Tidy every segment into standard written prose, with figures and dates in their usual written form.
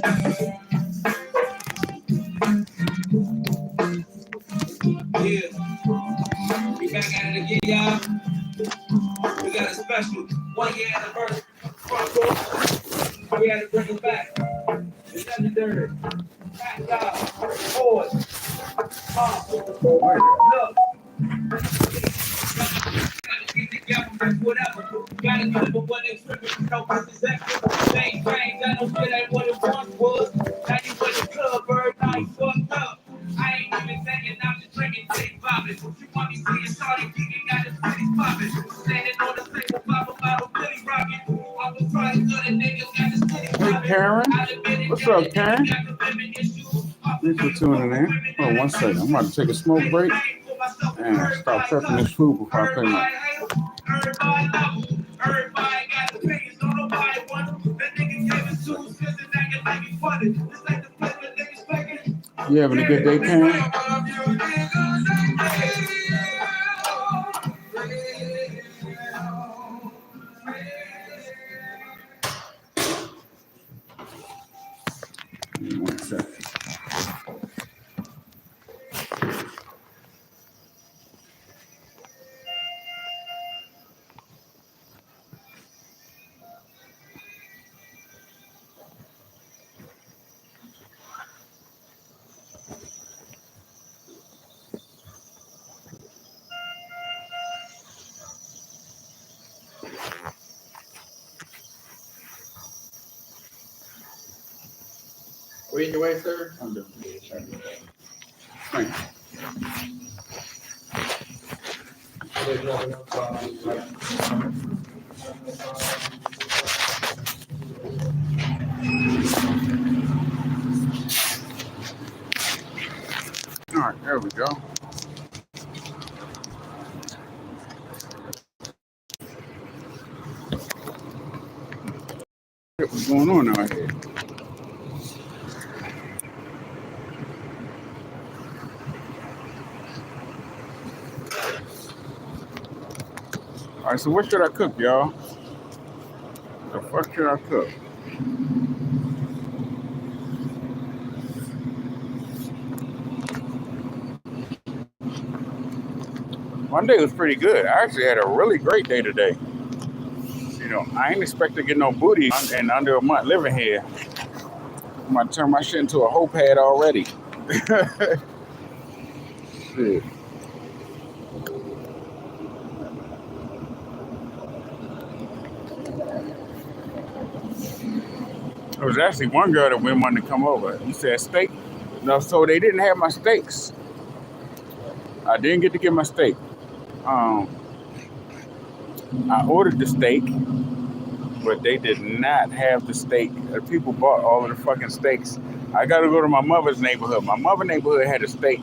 Yeah, we back at it again, y'all. We got a special 1 year anniversary. We had to bring it back. The legendary. Back job. Boys. Look. Whatever. Gotta do it, but when they tripping, no business extra. Same thing, that no shit ain't what it once was. Now you with the club, every night fucked up. I ain't even thinking, I'm just drinking, dick popping. You want me seeing shorty kicking, got the titties popping. Standing on the table, pop a bottle, really rocking. I was trying to the niggas, got the titties popping. Hey, Karen. What's up, Karen? Thanks for tuning in. Hold on 1 second. I'm about to take a smoke break and start prepping this food before I play my. Everybody got opinions, don't nobody want them. That nigga gave us 2 cents and acting like he funny. It's like the place that niggas faking. You having a good day, Karen? One second. We in your way, sir? I'm doing good. Thank you. All right, there we go. What's going on out here? All right, so what should I cook, y'all? The fuck should I cook? Monday was pretty good. I actually had a really great day today. You know, I ain't expect to get no booty in under a month living here. I'm about to turn my shit into a hoe pad already. Shit. There was actually one girl that wanted to come over. You said steak? No, so they didn't have my steaks. I didn't get to get my steak. I ordered the steak, but they did not have the steak. The people bought all of the fucking steaks. I got to go to my mother's neighborhood. My mother's neighborhood had a steak.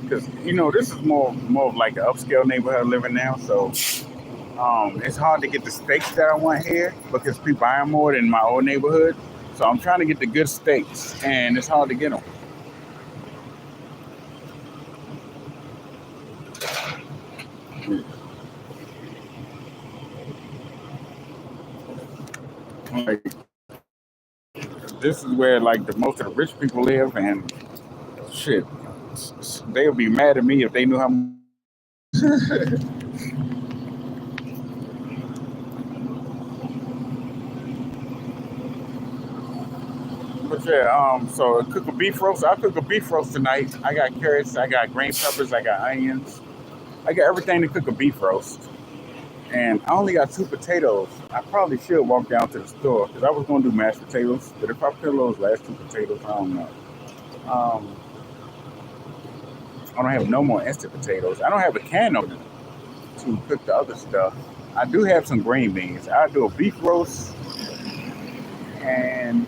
Because, you know, this is more of like an upscale neighborhood living now. So it's hard to get the steaks that I want here because people buy them more than my old neighborhood. So I'm trying to get the good steaks, and it's hard to get them. Like, this is where like the most of the rich people live, and shit, they'll be mad at me if they knew how much. But yeah, so I cook a beef roast. I'll cook a beef roast tonight. I got carrots, I got green peppers, I got onions. I got everything to cook a beef roast. And I only got 2 potatoes. I probably should walk down to the store because I was going to do mashed potatoes. But if I peel those last 2 potatoes, I don't know. I don't have no more instant potatoes. I don't have a can opener to cook the other stuff. I do have some green beans. I'll do a beef roast and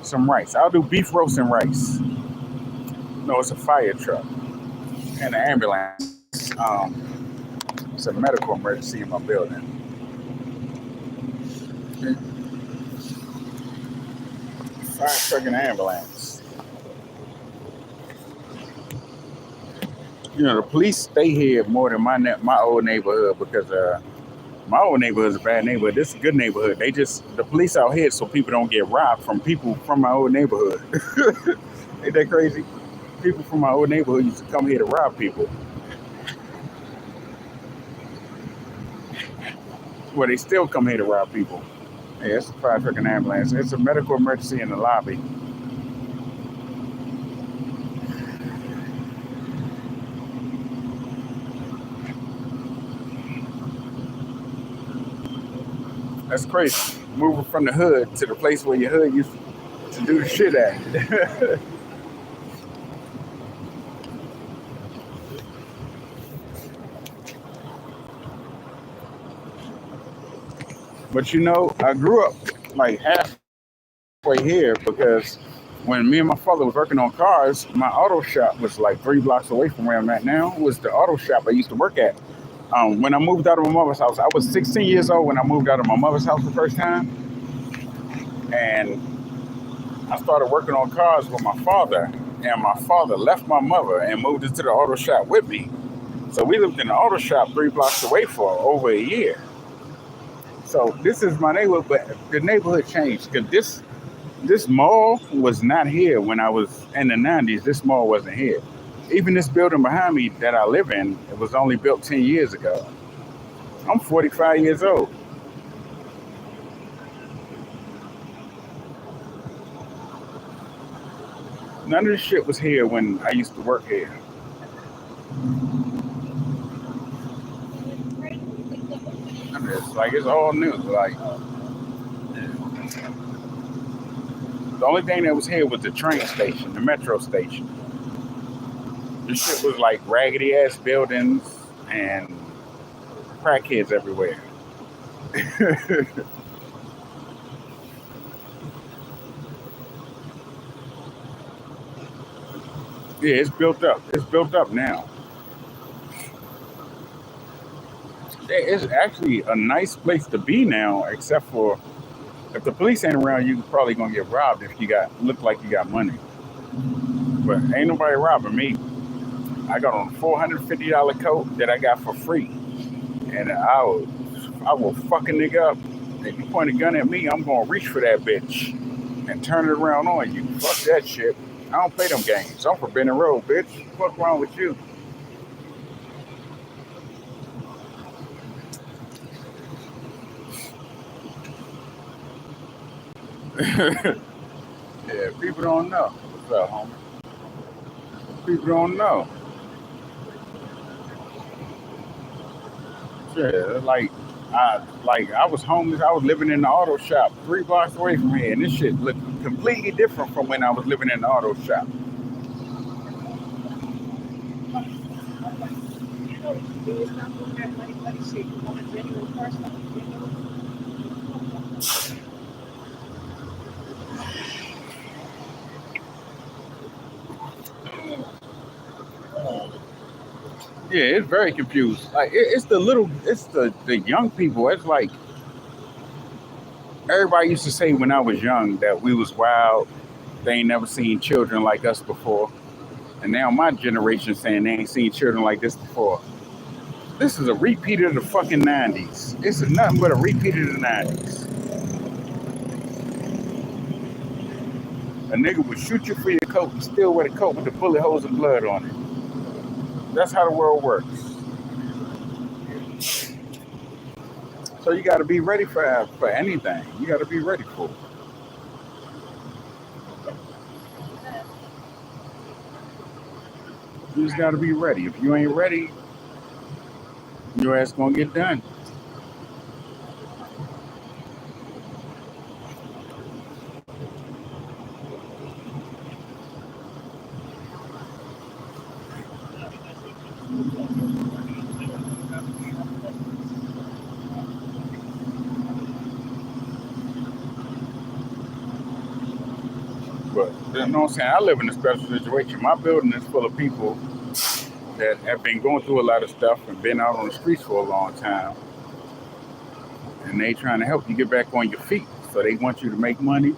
some rice. I'll do beef roast and rice. No, it's a fire truck and an ambulance. It's a medical emergency in my building. Fire truck and ambulance. You know, the police stay here more than my old neighborhood because My old neighborhood is a bad neighborhood. This is a good neighborhood. The police out here so people don't get robbed from people from my old neighborhood. Ain't that crazy? People from my old neighborhood used to come here to rob people. Well, they still come here to rob people. Yeah, it's a fire truck and ambulance. It's a medical emergency in the lobby. That's crazy. Moving from the hood to the place where your hood used to do the shit at. But you know, I grew up like halfway here because when me and my father was working on cars, my auto shop was like 3 blocks away from where I'm at now. It was the auto shop I used to work at. When I moved out of my mother's house, I was 16 years old when I moved out of my mother's house the first time. And I started working on cars with my father. And my father left my mother and moved into the auto shop with me. So we lived in the auto shop 3 blocks away for over a year. So this is my neighborhood, but the neighborhood changed because this mall was not here when I was in the 90s. This mall wasn't here. Even this building behind me that I live in, it was only built 10 years ago. I'm 45 years old. None of this shit was here when I used to work here. I mean, it's all new. Like the only thing that was here was the train station, the metro station. This shit was like raggedy ass buildings and crackheads everywhere. Yeah, it's built up. It's built up now. It's actually a nice place to be now, except for if the police ain't around, you probably gonna get robbed if you look like you got money. But ain't nobody robbing me. I got on a $450 coat that I got for free, and I will fuck a nigga up. If you point a gun at me, I'm gonna reach for that bitch and turn it around on you. Fuck that shit. I don't play them games. I'm Forbidden Road, bitch. What's wrong with you? Yeah, people don't know. What's up, homie? People don't know. Yeah, I was homeless. I was living in the auto shop 3 blocks away from here, and this shit looked completely different from when I was living in the auto shop. Yeah, it's very confused. Like it's the young people. It's like everybody used to say when I was young that we was wild. They ain't never seen children like us before, and now my generation saying they ain't seen children like this before. This is a repeat of the fucking 90s. It's nothing but a repeat of the 90s. A nigga would shoot you for your coat and still wear the coat with the bullet holes and blood on it. That's how the world works. So you got to be ready for anything. You got to be ready for it. You just got to be ready. If you ain't ready, your ass gonna get done. But you know what I'm saying? I live in a special situation. My building is full of people that have been going through a lot of stuff and been out on the streets for a long time. And they trying to help you get back on your feet. So they want you to make money.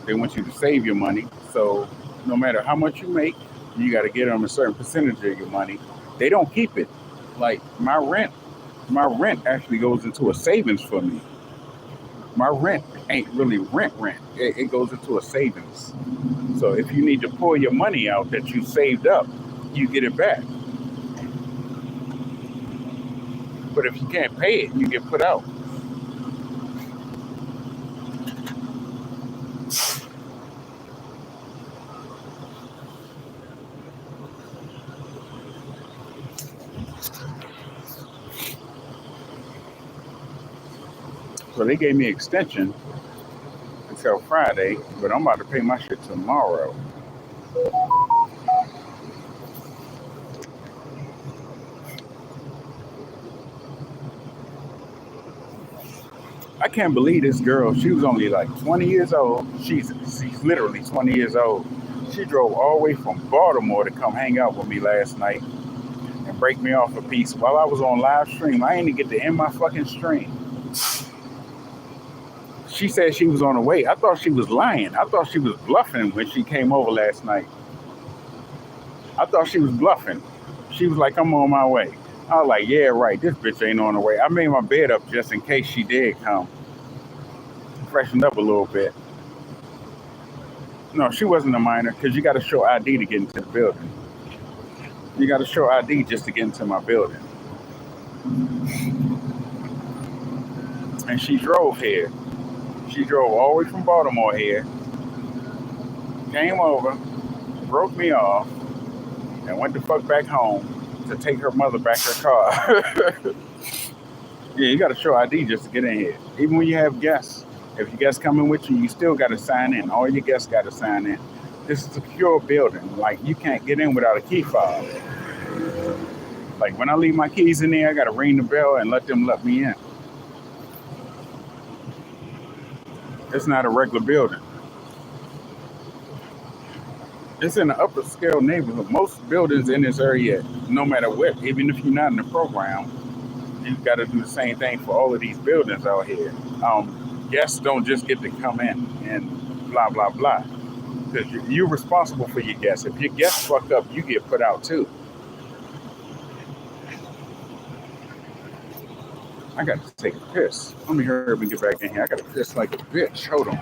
They want you to save your money. So no matter how much you make, you got to get them a certain percentage of your money. They don't keep it. Like my rent My rent actually goes into a savings for me. My rent ain't really rent. It goes into a savings. So if you need to pull your money out that you saved up, you get it back. But if you can't pay it, you get put out. So they gave me extension until Friday, but I'm about to pay my shit tomorrow. I can't believe this girl. She was only like 20 years old. She's literally 20 years old. She drove all the way from Baltimore to come hang out with me last night and break me off a piece while I was on live stream. I didn't get to end my fucking stream. She said she was on the way. I thought she was lying. I thought she was bluffing when she came over last night. I thought she was bluffing. She was like, I'm on my way. I was like, yeah, right. This bitch ain't on the way. I made my bed up just in case she did come. Freshened up a little bit. No, she wasn't a minor because you got to show ID to get into the building. You got to show ID just to get into my building. And she drove here. She drove all the way from Baltimore here, came over, broke me off, and went the fuck back home to take her mother back her car. Yeah, you got to show ID just to get in here. Even when you have guests, if your guests coming with you, you still got to sign in. All your guests got to sign in. This is a secure building. Like, you can't get in without a key fob. Like, when I leave my keys in there, I got to ring the bell and let them let me in. It's not a regular building. It's in an upper scale neighborhood. Most buildings in this area, no matter what, even if you're not in the program, you've got to do the same thing for all of these buildings out here. Guests don't just get to come in and blah, blah, blah. Because you're responsible for your guests. If your guests fuck up, you get put out too. I got to take a piss. Let me hurry up and get back in here. I got to piss like a bitch. Hold on.